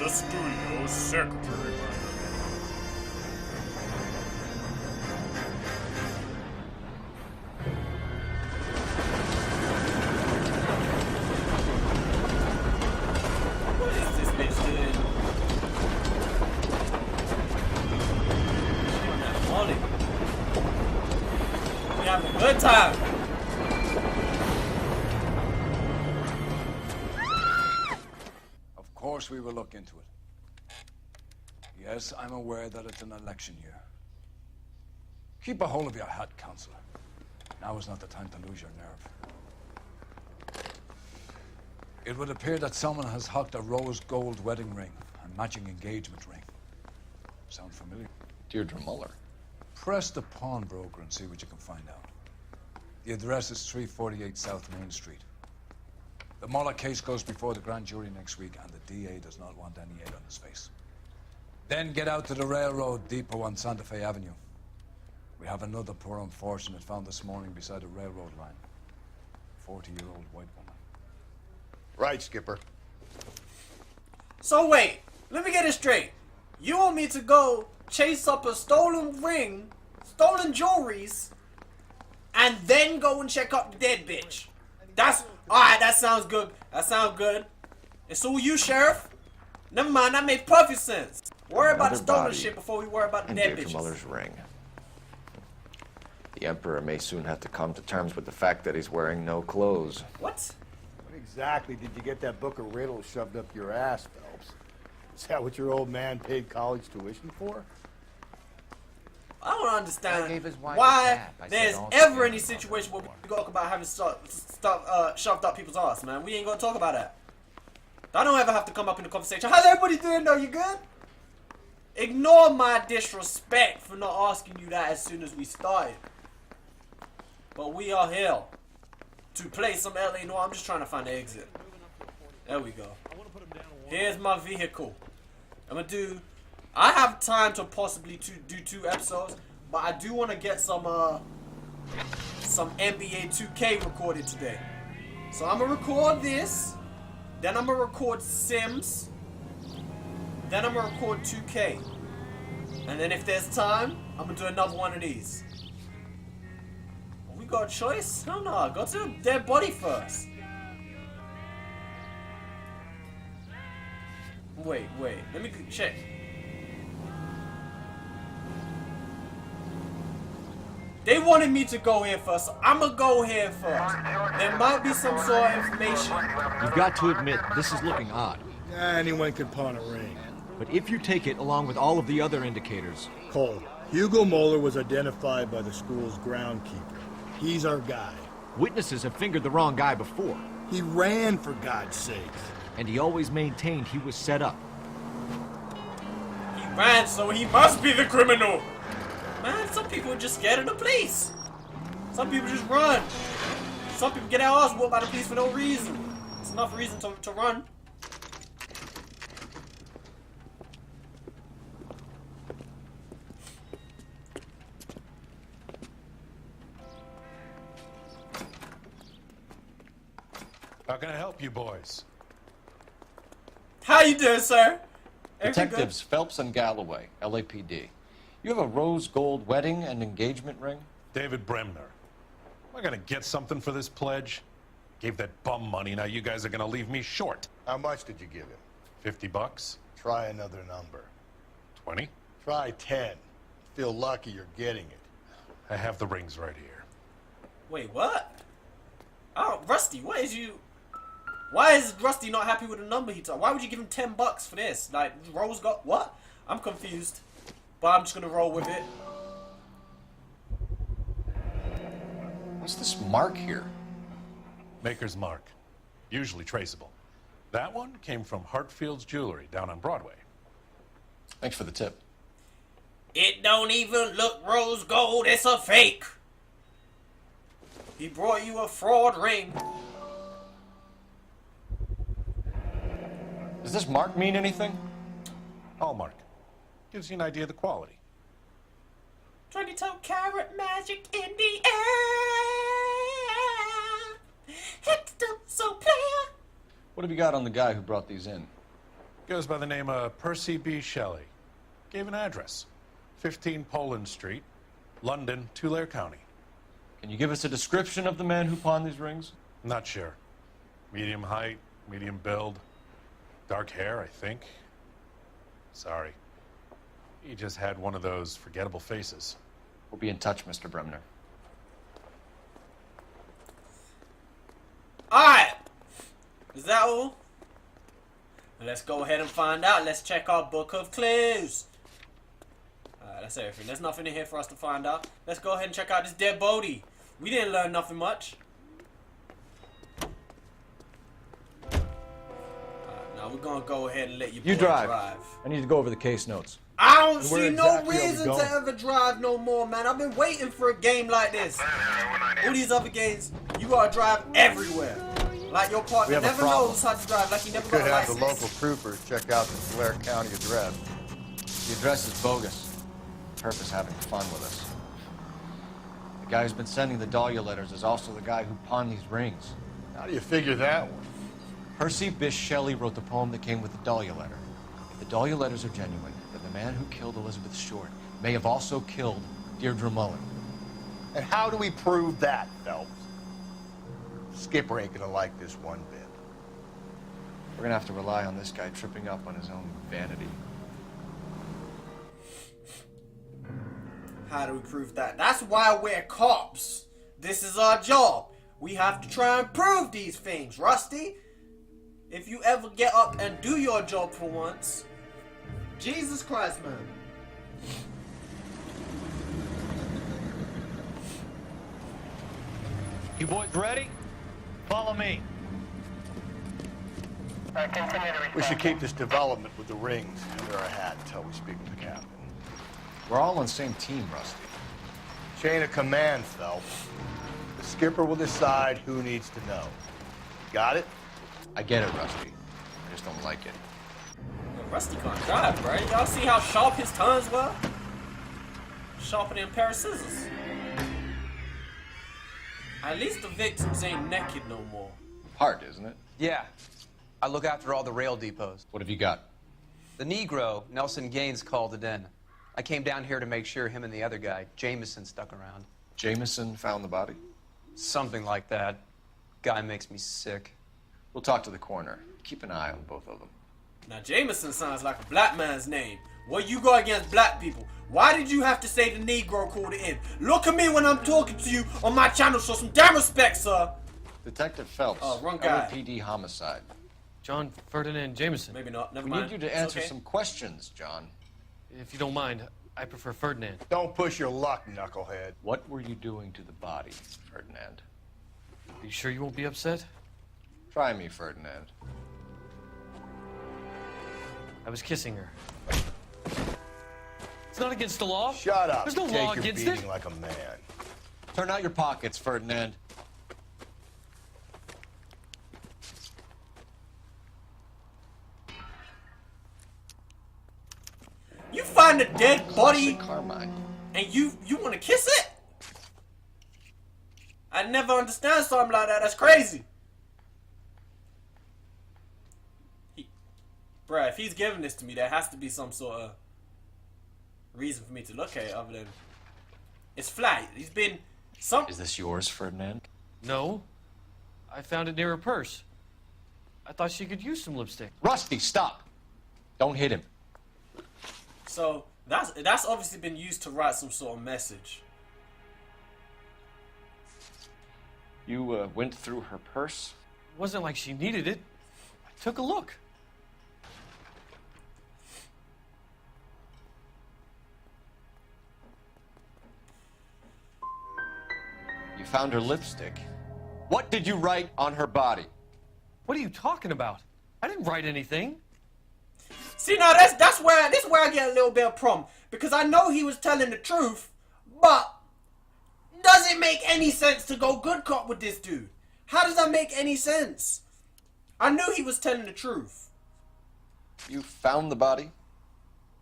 The studio secretary. What is this bitch doing? She on that molly. We having a good time. Of course we will look into it. Yes, I'm aware that it's an election year. Keep a hold of your hat, Counselor. Now is not the time to lose your nerve. It would appear that someone has hocked a rose gold wedding ring and matching engagement ring. Sound familiar? Deirdre Muller. Press the pawnbroker and see what you can find out. The address is 348 South Main Street. The Muller case goes before the grand jury next week, and the DA does not want any egg on his face. Then get out to the railroad depot on Santa Fe Avenue. We have another poor unfortunate found this morning beside a railroad line. 40-year-old white woman. Right, Skipper. So wait, let me get it straight. You want me to go chase up a stolen ring, stolen jewelries, and then go and check up the dead bitch? That's alright, that sounds good. That sounds good. It's all you, Sheriff. Never mind, that makes perfect sense. Worry about the stolen shit before we worry about the dead Deirdre bitches. Muller's ring. The Emperor may soon have to come to terms with the fact that he's wearing no clothes. What? What exactly did you get that book of riddles shoved up your ass, Phelps? Is that what your old man paid college tuition for? I don't I understand gave his wife a why tap. I said, there's "Don't ever scare any me, situation where we motherfucker." talk about having stuff shoved up people's ass, man. We ain't gonna talk about that. That don't ever have to come up in the conversation. How's everybody doing though? You good? Ignore my disrespect for not asking you that as soon as we started. But we are here to play some LA Noire. I'm just trying to find the exit. There we go. Here's my vehicle. I have time to possibly do 2 episodes, but I do want to get some NBA 2K recorded today. So I'm gonna record this, then I'm gonna record Sims, then I'm gonna record 2K, and then if there's time, I'm gonna do another one of these. We got a choice? Hell no, go to the dead body first. Wait, let me check. They wanted me to go here first, so I'm gonna go here first. There might be some sort of information. You've got to admit, this is looking odd. Anyone could pawn a ring. But if you take it along with all of the other indicators... Cole, Hugo Moeller was identified by the school's groundkeeper. He's our guy. Witnesses have fingered the wrong guy before. He ran, for God's sake. And he always maintained he was set up. He ran, so he must be the criminal. Man, some people are just scared of the police. Some people just run. Some people get their ass whooped by the police for no reason. It's enough reason to run. How can I help you boys? How you doing, sir? Everything good? Detectives Phelps and Galloway, LAPD. You have a rose gold wedding and engagement ring? David Bremner. Am I gonna get something for this pledge? Gave that bum money, now you guys are gonna leave me short. How much did you give him? 50 bucks? Try another number. 20? Try 10. Feel lucky you're getting it. I have the rings right here. Wait, what? Oh, Rusty, what is you... Why is Rusty not happy with the number he told? Why would you give him 10 bucks for this? Like, Rose got... What? I'm confused. But I'm just gonna roll with it. What's this mark here? Maker's mark. Usually traceable. That one came from Hartfield's Jewelry down on Broadway. Thanks for the tip. It don't even look rose gold, it's a fake. He brought you a fraud ring. Does this mark mean anything? Hallmark. Gives you an idea of the quality. 22 karat magic in the air. Hit them so player. What have you got on the guy who brought these in? Goes by the name of Percy B. Shelley. Gave an address. 15 Poland Street, London, Tulare County. Can you give us a description of the man who pawned these rings? Not sure. Medium height, medium build. Dark hair, I think. Sorry. He just had one of those forgettable faces. We'll be in touch, Mr. Bremner. Alright! Is that all? Let's go ahead and find out. Let's check our book of clues. Alright, that's everything. There's nothing in here for us to find out. Let's go ahead and check out this dead body. We didn't learn nothing much. Alright, now we're gonna go ahead and let you You boy drive. drive. I need to go over the case notes. I don't Where see no exactly are we reason to going? ever drive no more, man. I've been waiting for a game like this. All these other games, you gotta drive everywhere. Like your partner have a never problem. knows how to drive, like he never Could got a have the license. local troopers check out the Tulare County address. The address is bogus. Perp is having fun with us. The guy who's been sending the Dahlia letters is also the guy who pawned these rings. How do you figure that one? Percy Bysshe Shelley wrote the poem that came with the Dahlia letter. If the Dahlia letters are genuine, then the man who killed Elizabeth Short may have also killed Deirdre Mullen. And how do we prove that, Phelps? Skipper ain't gonna like this one bit. We're gonna have to rely on this guy tripping up on his own vanity. How do we prove that? That's why we're cops. This is our job. We have to try and prove these things, Rusty. If you ever get up and do your job for once, Jesus Christ, man. You boys ready? Follow me. We should keep this development with the rings under our hat until we speak with the captain. We're all on the same team, Rusty. Chain of command, Phelps. The skipper will decide who needs to know. Got it? I get it, Rusty. I just don't like it. Yo, Rusty can't drive, bro. Y'all see how sharp his turns were? Sharper than a pair of scissors. At least the victims ain't naked no more. Hard, isn't it? Yeah. I look after all the rail depots. What have you got? The Negro, Nelson Gaines, called it in. I came down here to make sure him and the other guy, Jameson, stuck around. Jameson found the body? Something like that. Guy makes me sick. We'll talk to the coroner. Keep an eye on both of them. Now, Jameson sounds like a black man's name. What you go against black people? Why did you have to say the Negro called it in? Look at me when I'm talking to you on my channel. Show some damn respect, sir. Detective Phelps. Oh, wrong guy. LAPD homicide. John Ferdinand Jameson. Maybe not. Never We mind. need you to It's answer okay. some questions, John. If you don't mind, I prefer Ferdinand. Don't push your luck, knucklehead. What were you doing to the body, Ferdinand? Are you sure you won't be upset? Try me, Ferdinand. I was kissing her. It's not against the law. Shut up. There's no Take law your against beating it. like a man. Turn out your pockets, Ferdinand. You find a dead body Classic Carmine. and you want to kiss it? I never understand something like that. That's crazy. Bruh, if he's giving this to me, there has to be some sort of reason for me to look at it other than it's flat. He's been some. Is this yours, Ferdinand? No. I found it near her purse. I thought she could use some lipstick. Rusty, stop! Don't hit him. So that's obviously been used to write some sort of message. You went through her purse? It wasn't like she needed it. I took a look. You found her lipstick. What did you write on her body? What are you talking about? I didn't write anything. See, now this is where I get a little bit of problem, because I know he was telling the truth, but does it make any sense to go good cop with this dude? How does that make any sense? I knew he was telling the truth. You found the body?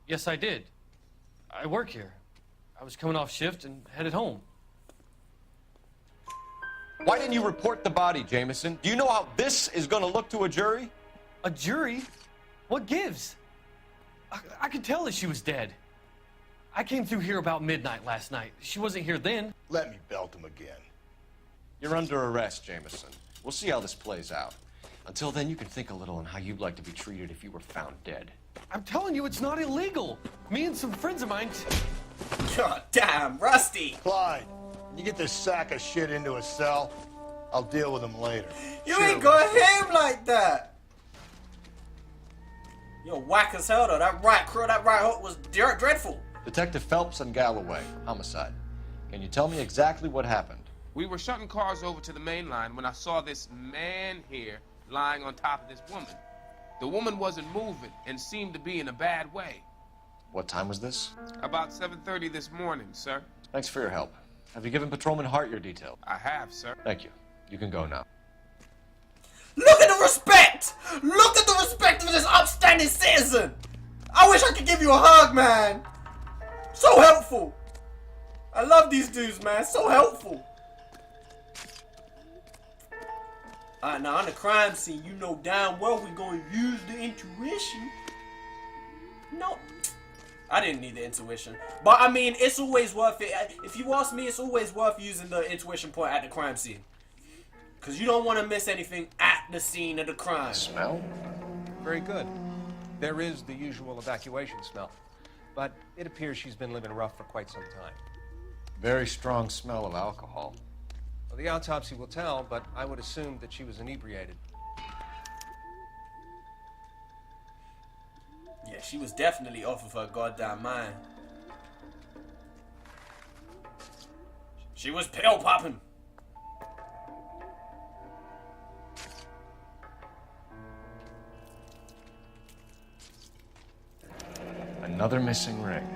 Yes, I did. I work here. I was coming off shift and headed home. Why didn't you report the body, Jameson? Do you know how this is going to look to a jury? A jury? What gives? I could tell that she was dead. I came through here about midnight last night. She wasn't here then. Let me belt him again. You're under arrest, Jameson. We'll see how this plays out. Until then, you can think a little on how you'd like to be treated if you were found dead. I'm telling you, it's not illegal. Me and some friends of mine... God damn, Rusty. Clyde, you get this sack of shit into a cell, I'll deal with him later. You ain't gonna hit him like that. You're whack as hell though. That right hook was dreadful. Detective Phelps and Galloway, homicide. Can you tell me exactly what happened? We were shutting cars over to the main line when I saw this man here lying on top of this woman. The woman wasn't moving and seemed to be in a bad way. What time was this? About 7:30 this morning, sir. Thanks for your help. Have you given Patrolman Hart your details? I have, sir. Thank you. You can go now. Look at the respect! Look at the respect of this upstanding citizen! I wish I could give you a hug, man! So helpful! I love these dudes, man. So helpful. Alright, now on the crime scene, you know damn well we're gonna use the intuition. No, I didn't need the intuition. But I mean, it's always worth it. If you ask me, it's always worth using the intuition point at the crime scene. Because you don't want to miss anything at the scene of the crime. Smell? Very good. There is the usual evacuation smell. But it appears she's been living rough for quite some time. Very strong smell of alcohol. Well, the autopsy will tell, but I would assume that she was inebriated. Yeah, she was definitely off of her goddamn mind. She was pill popping. Another missing ring.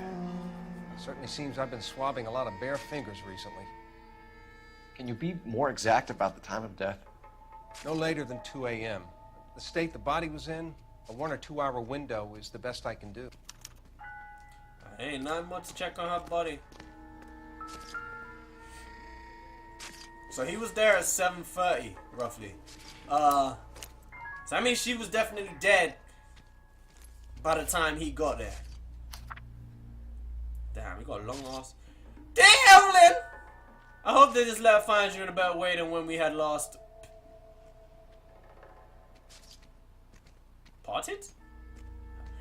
It certainly seems I've been swabbing a lot of bare fingers recently. Can you be more exact about the time of death? No later than 2 a.m. The state the body was in, a 1 or 2 hour window is the best I can do. Ain't nothing much to check on her body. So he was there at 7:30, roughly. So that means she was definitely dead by the time he got there. Damn, we got a long ass. Damn, Evelyn! I hope they just let her find you in a better way than when we had lost. Parted?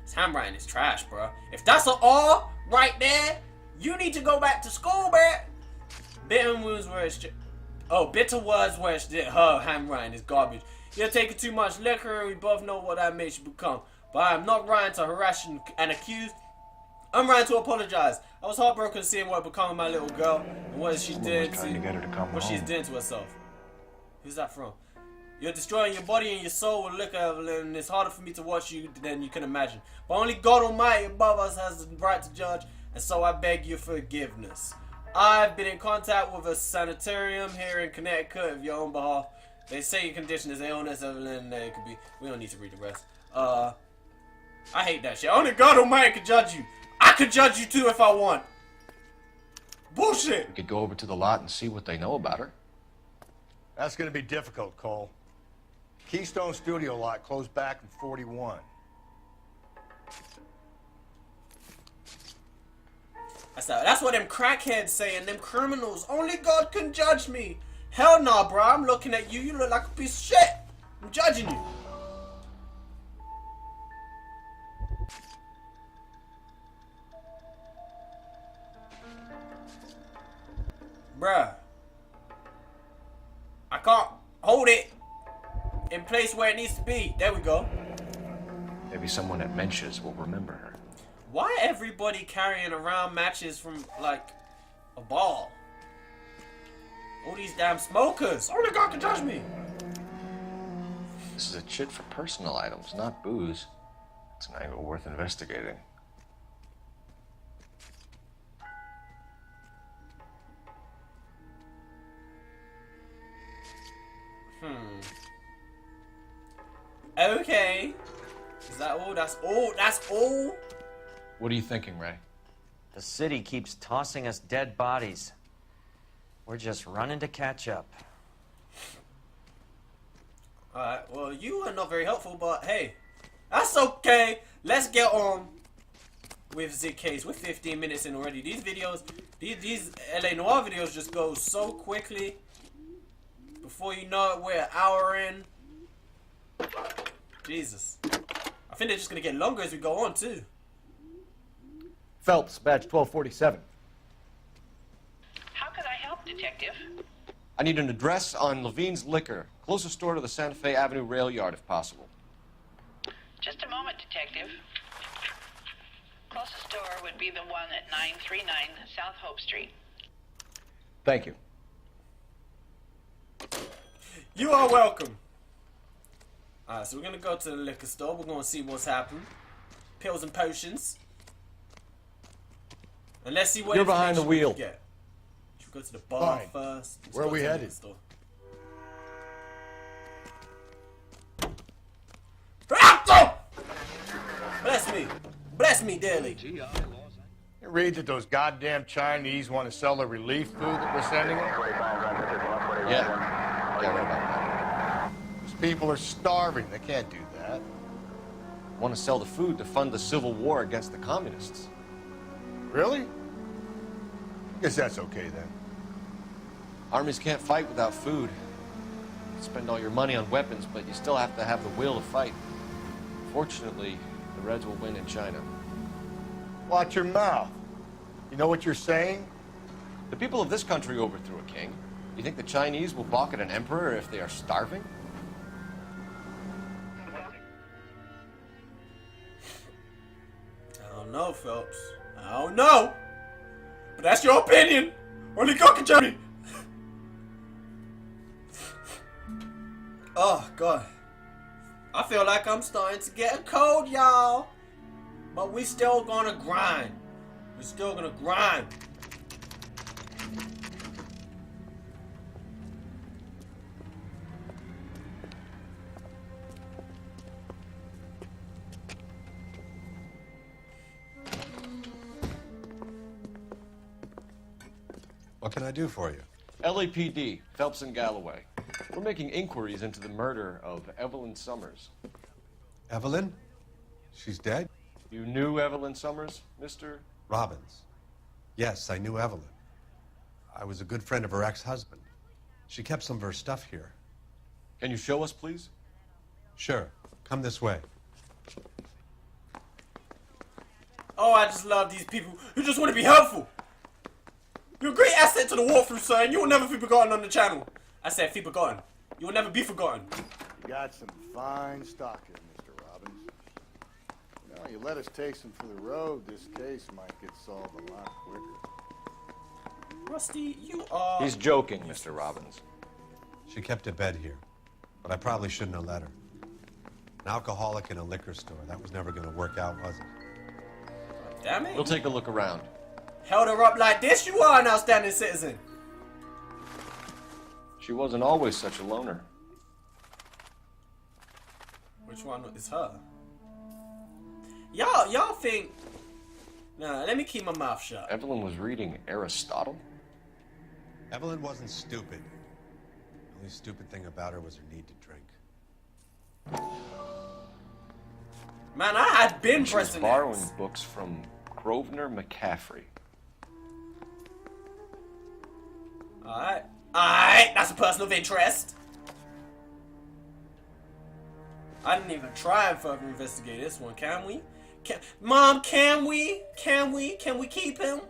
His handwriting is trash, bro. If that's an R right there, you need to go back to school, man. Bitter words where it's bitter words where it's her handwriting is garbage. You're taking too much liquor, and we both know what that makes you become. But I'm not writing to harass and accuse. I'm writing to apologize. I was heartbroken seeing what become of my little girl and what she's doing to herself. Who's that from? You're destroying your body and your soul with liquor, Evelyn, and it's harder for me to watch you than you can imagine. But only God Almighty above us has the right to judge, and so I beg your forgiveness. I've been in contact with a sanitarium here in Connecticut of your own behalf. They say your condition is illness, Evelyn, and it could be. We don't need to read the rest. I hate that shit. Only God Almighty could judge you. I could judge you too if I want. Bullshit. We could go over to the lot and see what they know about her. That's gonna be difficult, Cole. Keystone Studio lot closed back in 41. That's what them crackheads say and them criminals. Only God can judge me. Hell nah, bro. I'm looking at you. You look like a piece of shit. I'm judging you. Bruh. I can't hold it in place where it needs to be. There we go. Maybe someone at Mensch's will remember her. Why everybody carrying around matches from, like, a ball? All these damn smokers. Only God can judge me. This is a chit for personal items, not booze. It's an angle worth investigating. Okay. Is that all? That's all? That's all? What are you thinking, Ray? The city keeps tossing us dead bodies. We're just running to catch up. Alright, well, you were not very helpful, but hey, That's okay. Let's get on with the case. We're 15 minutes in already. These videos, these LA Noire videos just go so quickly. Before you know it, we're an hour in. Jesus. I think they're just going to get longer as we go on, too. Phelps, badge 1247. How can I help, Detective? I need an address on Levine's Liquor. Closest store to the Santa Fe Avenue rail yard, if possible. Just a moment, Detective. Closest store would be the one at 939 South Hope Street. Thank you. You are welcome. Alright, so we're going to go to the liquor store. We're going to see what's happened. Pills and potions. And let's see what You're behind the information we wheel. can get. Should we go to the bar Fine. first? Let's Where go are we to the headed? liquor store. Ah, bless me. Bless me dearly. You read that those goddamn Chinese want to sell the relief food that we're sending them? Yeah. Yeah, right about that. Those people are starving. They can't do that. Want to sell the food to fund the civil war against the communists. Really? Guess that's okay then. Armies can't fight without food. You spend all your money on weapons, but you still have to have the will to fight. Fortunately, the Reds will win in China. Watch your mouth. You know what you're saying? The people of this country overthrew a king. You think the Chinese will balk at an emperor if they are starving? I don't know, Phelps. I don't know. But that's your opinion. Only God can judge me. Oh, God. I feel like I'm starting to get a cold, y'all. But we still gonna grind. We're still gonna grind. What can I do for you? LAPD, Phelps and Galloway. We're making inquiries into the murder of Evelyn Summers. Evelyn? She's dead? You knew Evelyn Summers, Mr. Robbins. Yes, I knew Evelyn. I was a good friend of her ex-husband. She kept some of her stuff here. Can you show us, please? Sure. Come this way. Oh, I just love these people who just want to be helpful. You're a great asset to the walkthrough, sir, and you will never be forgotten on the channel. I said be forgotten. You will never be forgotten. You got some fine stock here, Mr. Robbins. You know, you let us take some for the road, this case might get solved a lot quicker. Rusty, you are... He's joking, Mr. Robbins. She kept a bed here, but I probably shouldn't have let her. An alcoholic in a liquor store. That was never going to work out, was it? Damn it. We'll take a look around. Held her up like this, you are an outstanding citizen. She wasn't always such a loner. Which one is her? Y'all think... Nah, let me keep my mouth shut. Evelyn was reading Aristotle? Evelyn wasn't stupid. The only stupid thing about her was her need to drink. Man, I had been She was pressing borrowing X. books from Grosvenor McCaffrey. Alright. Alright, that's a person of interest. I didn't even try and further investigate this one, can we? Mom, can we? Can we keep him?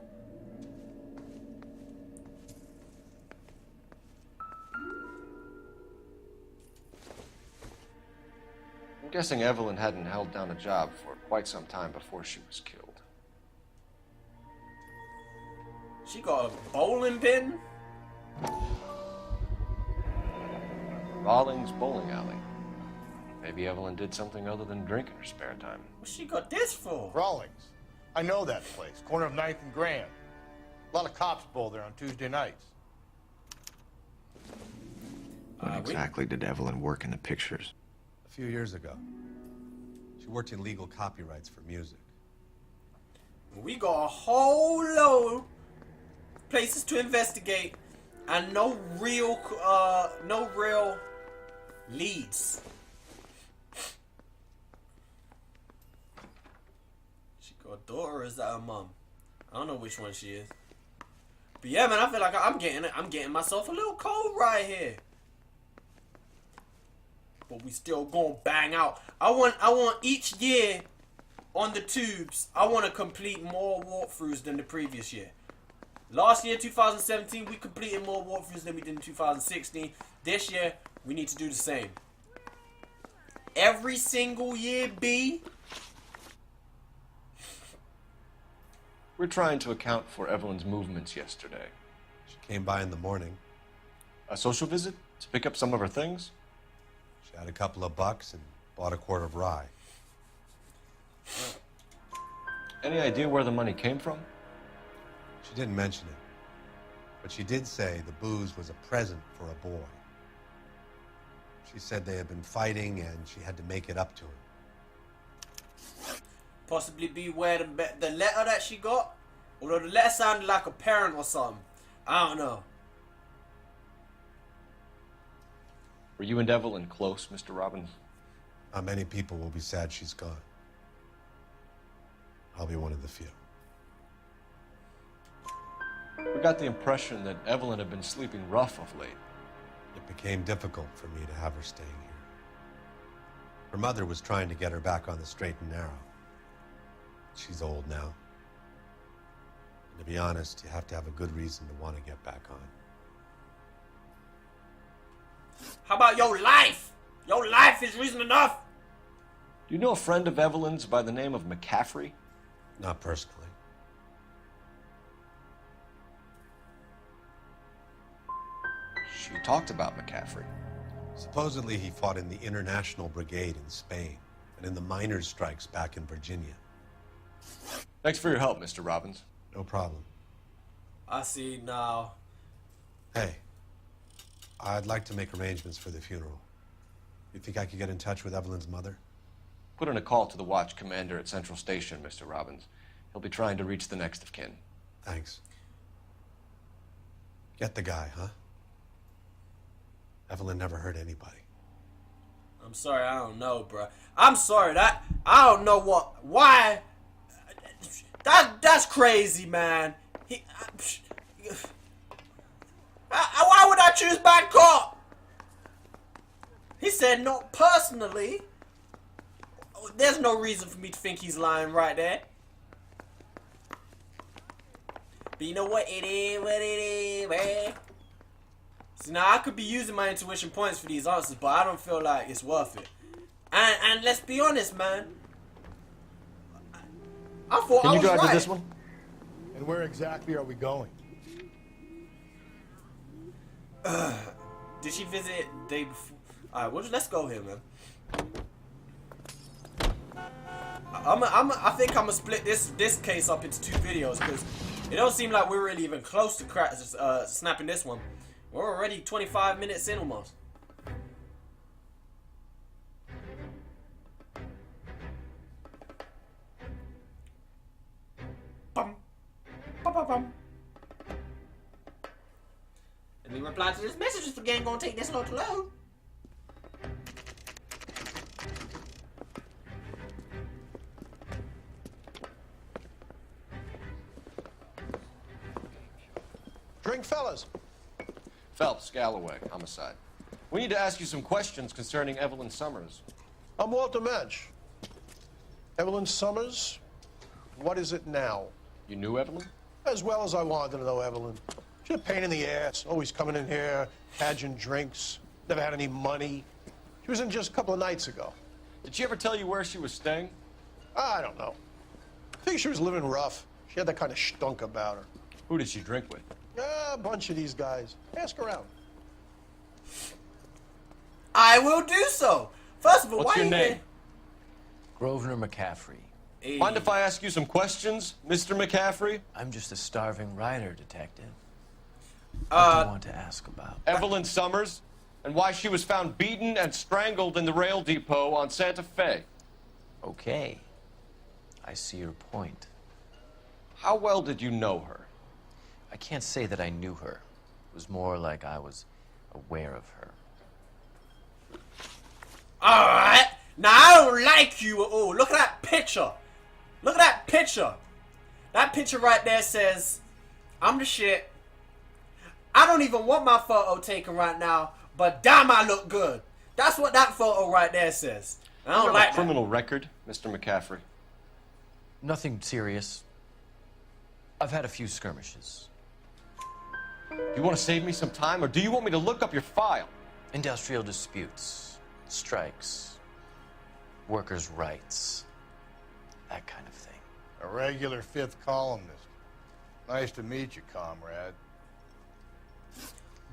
I'm guessing Evelyn hadn't held down a job for quite some time before she was killed. She got a bowling pin? Rawlings Bowling Alley. Maybe Evelyn did something other than drink in her spare time. What she got this for? Rawlings. I know that place. Corner of 9th and Grand. A lot of cops bowl there on Tuesday nights. When exactly did Evelyn work in the pictures? A few years ago. She worked in legal copyrights for music. We got a whole load of places to investigate and no real leads. daughter or is that her mom? I don't know which one she is. But yeah, man, I feel like I'm getting myself a little cold right here. But we still gonna bang out. I want each year on the tubes, I want to complete more walkthroughs than the previous year. Last year, 2017, we completed more walkthroughs than we did in 2016. This year, we need to do the same. Every single year, B. We're trying to account for Evelyn's movements yesterday. She came by in the morning. A social visit to pick up some of her things? She had a couple of bucks and bought a quart of rye. Any idea where the money came from? She didn't mention it, but she did say the booze was a present for a boy. She said they had been fighting and she had to make it up to him. Possibly be where the letter that she got, although the letter sounded like a parent or something. I don't know. Were you and Evelyn close, Mr. Robbins? Many people will be sad she's gone. I'll be one of the few. We got the impression that Evelyn had been sleeping rough of late. It became difficult for me to have her staying here. Her mother was trying to get her back on the straight and narrow. She's old now. And to be honest, you have to have a good reason to want to get back on. How about your life? Your life is reason enough. Do you know a friend of Evelyn's by the name of McCaffrey? Not personally. She talked about McCaffrey. Supposedly he fought in the International Brigade in Spain and in the miners' strikes back in Virginia. Thanks for your help, Mr. Robbins. No problem. I see now. Hey, I'd like to make arrangements for the funeral. You think I could get in touch with Evelyn's mother? Put in a call to the watch commander at Central Station, Mr. Robbins. He'll be trying to reach the next of kin. Thanks. Get the guy, huh? Evelyn never hurt anybody. I'm sorry, I don't know, bro. I'm sorry, that I don't know why. That's crazy, man. Why would I choose bad cop? He said, not personally. There's no reason for me to think he's lying right there. But you know what? It is what it is, man. See, now I could be using my intuition points for these answers, but I don't feel like it's worth it. And let's be honest, man. I thought Can I you was drive right. to this one? And where exactly are we going? Did she visit day before? Alright, well, let's go here, man. I think I'm gonna split this case up into 2 videos because it don't seem like we're really even close to snapping this one. We're already 25 minutes in almost. Bum. Bum, bum, bum. Let me reply to this message. This game gonna take this long to load. Drink, fellas. Phelps, Galloway, homicide. We need to ask you some questions concerning Evelyn Summers. I'm Walter Mensch. Evelyn Summers, what is it now? You knew Evelyn? As well as I wanted to know Evelyn. She's a pain in the ass, always coming in here, cadging drinks, never had any money. She was in just a couple of nights ago. Did she ever tell you where she was staying? I don't know. I think she was living rough. She had that kind of stunk about her. Who did she drink with? A bunch of these guys. Ask around. I will do so. First of all, What's why your you name? here? Grosvenor McCaffrey. Hey. Mind if I ask you some questions, Mr. McCaffrey? I'm just a starving writer, detective. What do you want to ask about? Evelyn Summers, and why she was found beaten and strangled in the rail depot on Santa Fe. Okay. I see your point. How well did you know her? I can't say that I knew her. It was more like I was aware of her. Alright. Now, I don't like you at all. Look at that picture. Look at that picture. That picture right there says, I'm the shit. I don't even want my photo taken right now, but damn, I look good. That's what that photo right there says. I don't like a criminal record, Mr. McCaffrey. Nothing serious. I've had a few skirmishes. You want to save me some time, or do you want me to look up your file? Industrial disputes, strikes, workers' rights, that kind of thing. A regular fifth columnist. Nice to meet you, comrade.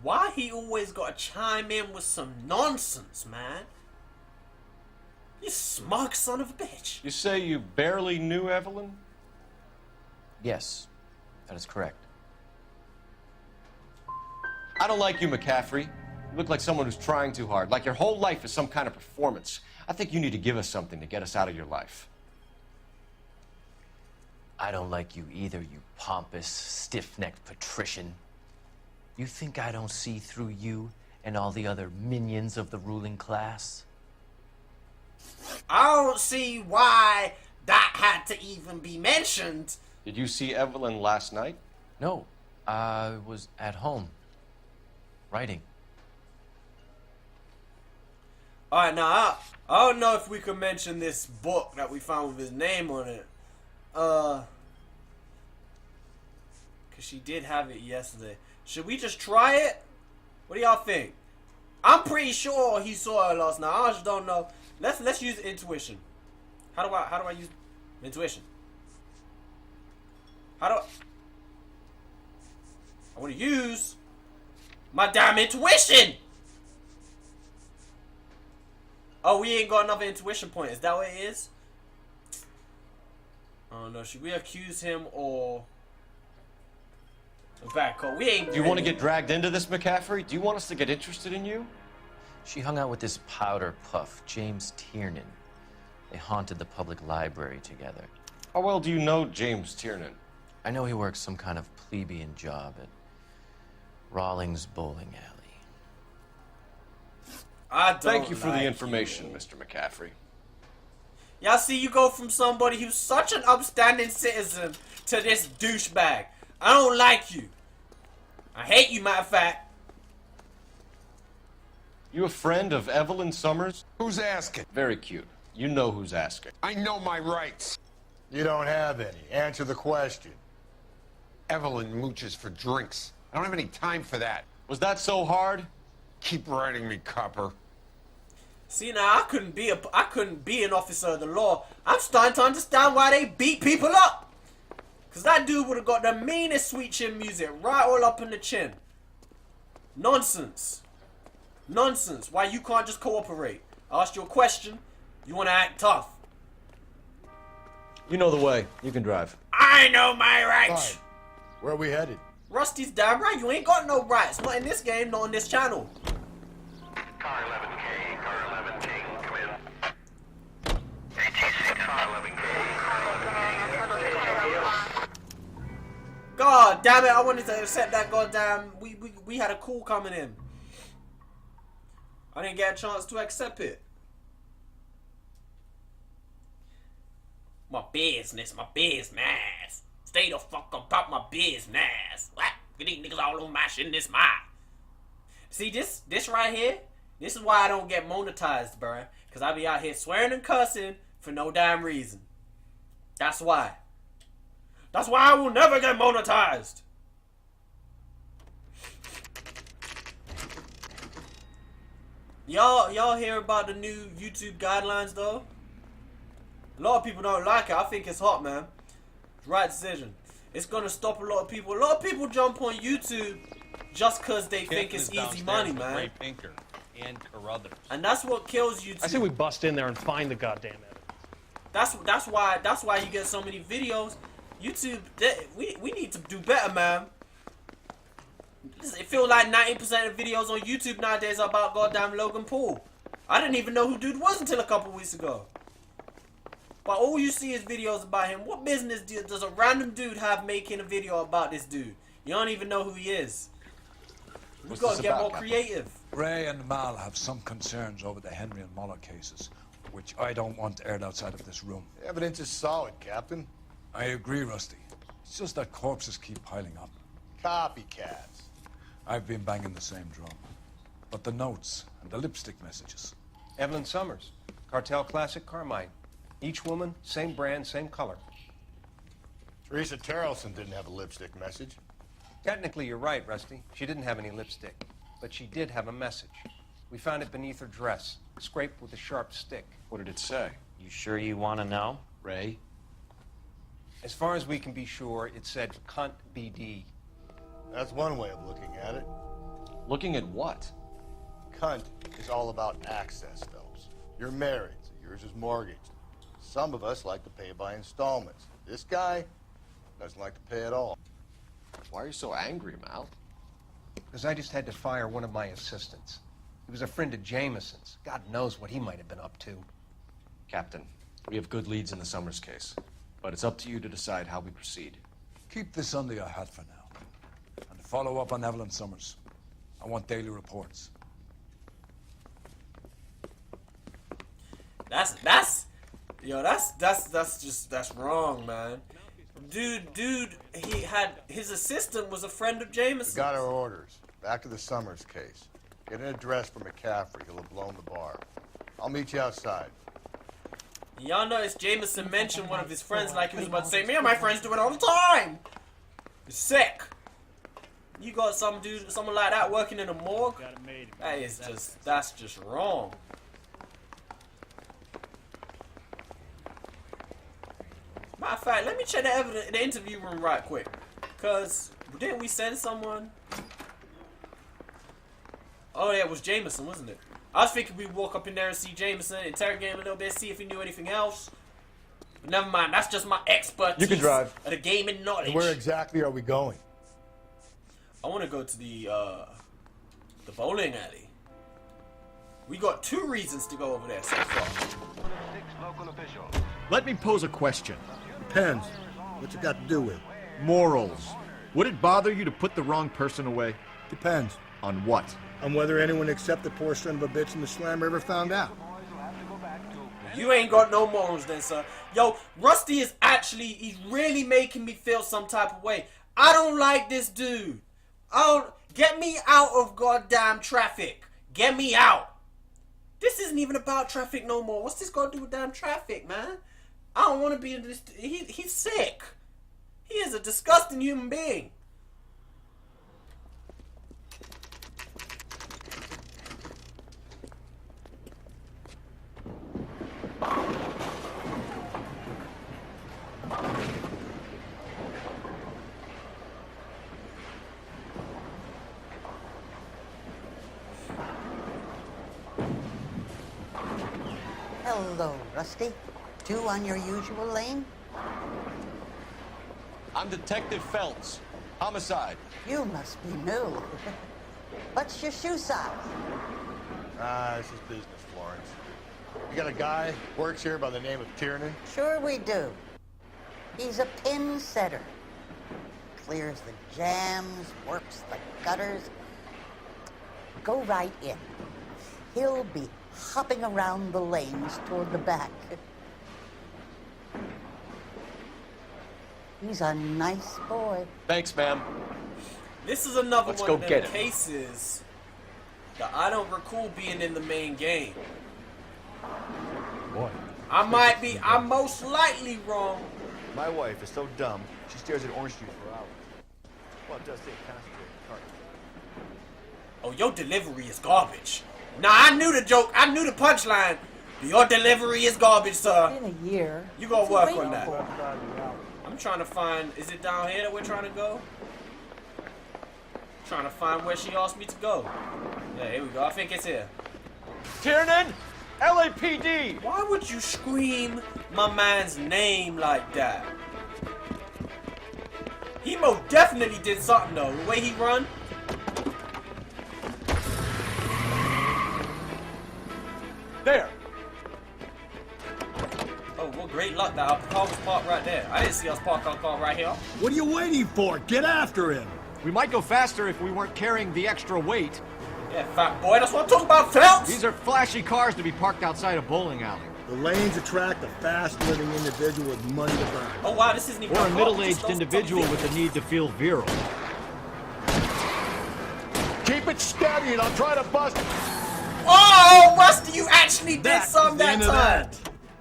Why he always gotta chime in with some nonsense, man? You smug son of a bitch. You say you barely knew Evelyn? Yes, that is correct. I don't like you, McCaffrey. You look like someone who's trying too hard, like your whole life is some kind of performance. I think you need to give us something to get us out of your life. I don't like you either, you pompous, stiff-necked patrician. You think I don't see through you and all the other minions of the ruling class? I don't see why that had to even be mentioned. Did you see Evelyn last night? No, I was at home, writing. Alright, now, I don't know if we could mention this book that we found with his name on it. Because she did have it yesterday. Should we just try it? What do y'all think? I'm pretty sure he saw her last night. I just don't know. Let's use intuition. How do I use intuition? I want to use my damn intuition. Oh, we ain't got another intuition point. Is that what it is? I don't know. Should we accuse him or back up? We ain't. Do you want to get dragged into this, McCaffrey? Do you want us to get interested in you? She hung out with this powder puff, James Tiernan. They haunted the public library together. How well do you know James Tiernan? I know he works some kind of plebeian job at Rawlings Bowling Alley. Thank you for the information, Mr. McCaffrey. Y'all see, you go from somebody who's such an upstanding citizen to this douchebag. I don't like you. I hate you, matter of fact. You a friend of Evelyn Summers? Who's asking? Very cute. You know who's asking. I know my rights. You don't have any. Answer the question. Evelyn mooches for drinks. I don't have any time for that. Was that so hard? Keep writing me, copper. See, now I couldn't be an officer of the law. I'm starting to understand why they beat people up. Cause that dude would have got the meanest sweet chin music right all up in the chin. Nonsense. Nonsense. Why you can't just cooperate? I asked you a question. You want to act tough. You know the way. You can drive. I know my rights. Fine. Where are we headed? Rusty's damn right. You ain't got no rights. Not in this game, not on this channel. Car 11K, car 11K, come in. ATC, car 11K, car 11K. God damn it, I wanted to accept that goddamn... We had a call coming in. I didn't get a chance to accept it. My business, my business. Stay the fuck about my business. What? These niggas all on my shit in this mine. See, this right here, this is why I don't get monetized, bruh. Because I be out here swearing and cussing for no damn reason. That's why. That's why I will never get monetized. Y'all hear about the new YouTube guidelines, though? A lot of people don't like it. I think it's hot, man. It's the right decision. It's gonna stop a lot of people. A lot of people jump on YouTube just cause they think it's easy money, man. Ray Pinker and Carruthers. And that's what kills YouTube. I say we bust in there and find the goddamn evidence. That's why you get so many videos. YouTube, we need to do better, man. It feels like 90% of videos on YouTube nowadays are about goddamn Logan Paul. I didn't even know who dude was until a couple weeks ago. But all you see is videos about him. What business does a random dude have making a video about this dude? You don't even know who he is. We gotta get more creative. Ray and Mal have some concerns over the Henry and Muller cases. which I don't want aired outside of this room. Evidence is solid, Captain. I agree, Rusty. It's just that corpses keep piling up. Copycats. I've been banging the same drum. But the notes and the lipstick messages. Evelyn Summers, Cartel Classic Carmine. Each woman, same brand, same color. Teresa Terrelson didn't have a lipstick message. Technically, you're right, Rusty. She didn't have any lipstick, but she did have a message. We found it beneath her dress, scraped with a sharp stick. What did it say? You sure you want to know? Ray? As far as we can be sure, it said cunt BD. That's one way of looking at it. Looking at what? Cunt is all about access, Phelps. You're married, so yours is mortgaged. Some of us like to pay by installments. This guy doesn't like to pay at all. Why are you so angry, Mal? Because I just had to fire one of my assistants. He was a friend of Jameson's. God knows what he might have been up to. Captain, we have good leads in the Summers case, but it's up to you to decide how we proceed. Keep this under your hat for now. And follow up on Evelyn Summers. I want daily reports. That's wrong, man. Dude, he had his assistant was a friend of Jameson. We got our orders. Back to the Summers case. Get an address for McCaffrey. He'll have blown the bar. I'll meet you outside. Y'all notice Jameson mentioned one of his friends like he was about to say, me and my friends do it all the time. You're sick. You got someone like that working in a morgue? That's just wrong. Matter of fact, let me check the interview room right quick. Cause didn't we send someone? Oh yeah, it was Jameson, wasn't it? I was thinking we'd walk up in there and see Jameson, interrogate him a little bit, see if he knew anything else. But never mind, that's just my expertise. You can drive. Of the gaming knowledge. And where exactly are we going? I want to go to the bowling alley. We got 2 reasons to go over there so far. Let me pose a question. Depends. What's it got to do with? Morals. Would it bother you to put the wrong person away? Depends. On what? On whether anyone except the poor son of a bitch in the slammer ever found out. You ain't got no morals then, sir. Yo, Rusty is he's really making me feel some type of way. I don't like this dude. Get me out of goddamn traffic. Get me out. This isn't even about traffic no more. What's this got to do with damn traffic, man? I don't want to be in this. He's sick. He is a disgusting human being. Hello, Rusty. 2 on your usual lane? I'm Detective Phelps. Homicide. You must be new. What's your shoe size? This is business, Florence. You got a guy who works here by the name of Tiernan? Sure we do. He's a pin setter. Clears the jams, works the gutters. Go right in. He'll be hopping around the lanes toward the back. He's a nice boy. Thanks, ma'am. This is another Let's one go of them get him. cases that I don't recall being in the main game. Boy. I'm most likely wrong. My wife is so dumb, she stares at orange juice for hours. Well, it does say concentrated carton. Oh, your delivery is garbage. Nah, I knew the joke. I knew the punchline. Your delivery is garbage, sir. In a year. You gonna What's he work on waiting that. for? I'm trying to find, is it down here that we're trying to go? Trying to find where she asked me to go. Yeah, here we go. I think it's here. Tiernan! LAPD! Why would you scream my man's name like that? He most definitely did something though. The way he run. There! Oh, well, great luck that our car was parked right there. I didn't see us park our car right here. What are you waiting for? Get after him! We might go faster if we weren't carrying the extra weight. Yeah, fat boy, that's what I'm talking about, Phelps! These are flashy cars to be parked outside a bowling alley. The lanes attract a fast-living individual with money to burn. Oh wow, this isn't even Or a car, middle-aged just individual with the need to feel virile. Keep it steady and I'll try to bust it. Oh, Rusty, you actually did something that time.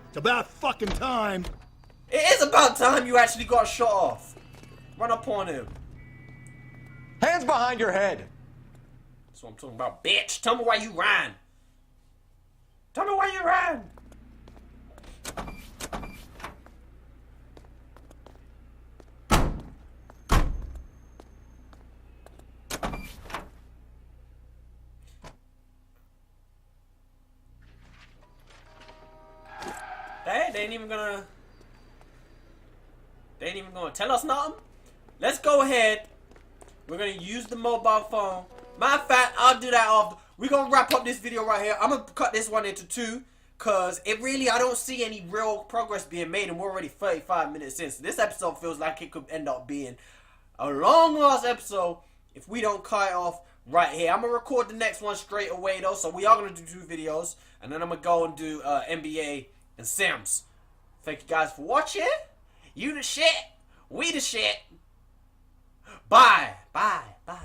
It's about fucking time. It is about time you actually got shot off. Run up on him. Hands behind your head. That's what I'm talking about, bitch. Tell me why you ran. Tell me why you ran. They ain't even gonna tell us nothing. Let's go ahead. We're gonna use the mobile phone. Matter of fact, I'll do that after. We're gonna wrap up this video right here. I'm gonna cut this one into two, cause I don't see any real progress being made, and we're already 35 minutes in. So this episode feels like it could end up being a long ass episode if we don't cut it off right here. I'm gonna record the next one straight away though, so we are gonna do 2 videos, and then I'm gonna go and do NBA and Sims. Thank you guys for watching. You the shit. We the shit. Bye. Bye. Bye.